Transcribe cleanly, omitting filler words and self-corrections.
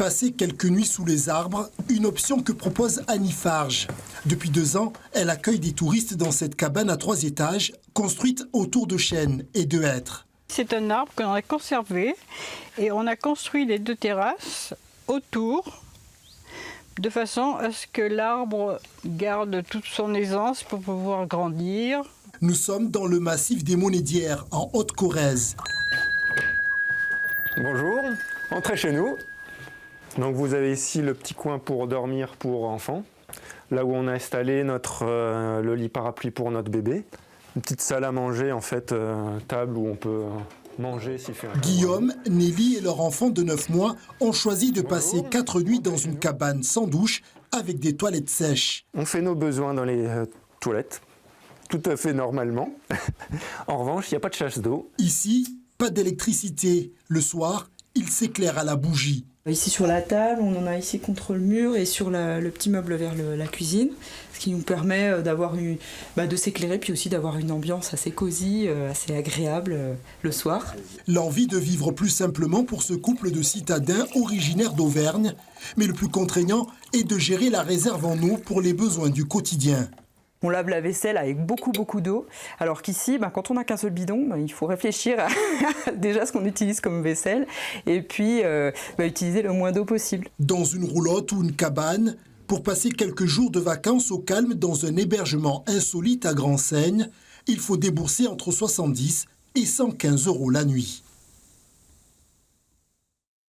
Passer quelques nuits sous les arbres, une option que propose Annie Farge. Depuis 2 ans, elle accueille des touristes dans cette cabane à 3 étages, construite autour de chênes et de hêtres. C'est un arbre qu'on a conservé et on a construit les 2 terrasses autour de façon à ce que l'arbre garde toute son aisance pour pouvoir grandir. Nous sommes dans le massif des Monédières, en Haute-Corrèze. Bonjour, entrez chez nous. Donc vous avez ici le petit coin pour dormir pour enfants, là où on a installé le lit parapluie pour notre bébé. Une petite salle à manger, en fait, table où on peut manger s'il fait un... Guillaume, Nelly et leur enfant de 9 mois ont choisi de passer 4 nuits dans une cabane sans douche avec des toilettes sèches. On fait nos besoins dans les toilettes, tout à fait normalement. En revanche, il n'y a pas de chasse d'eau. Ici, pas d'électricité. Le soir, il s'éclaire à la bougie. Ici sur la table, on en a ici contre le mur et sur le petit meuble vers la cuisine, ce qui nous permet de s'éclairer puis aussi d'avoir une ambiance assez cosy, assez agréable le soir. L'envie de vivre plus simplement pour ce couple de citadins originaires d'Auvergne, mais le plus contraignant est de gérer la réserve en eau pour les besoins du quotidien. On lave la vaisselle avec beaucoup d'eau, alors qu'ici, quand on n'a qu'un seul bidon, il faut réfléchir à déjà ce qu'on utilise comme vaisselle et puis utiliser le moins d'eau possible. Dans une roulotte ou une cabane, pour passer quelques jours de vacances au calme dans un hébergement insolite à Grand-Seigne, il faut débourser entre 70 et 115 € la nuit.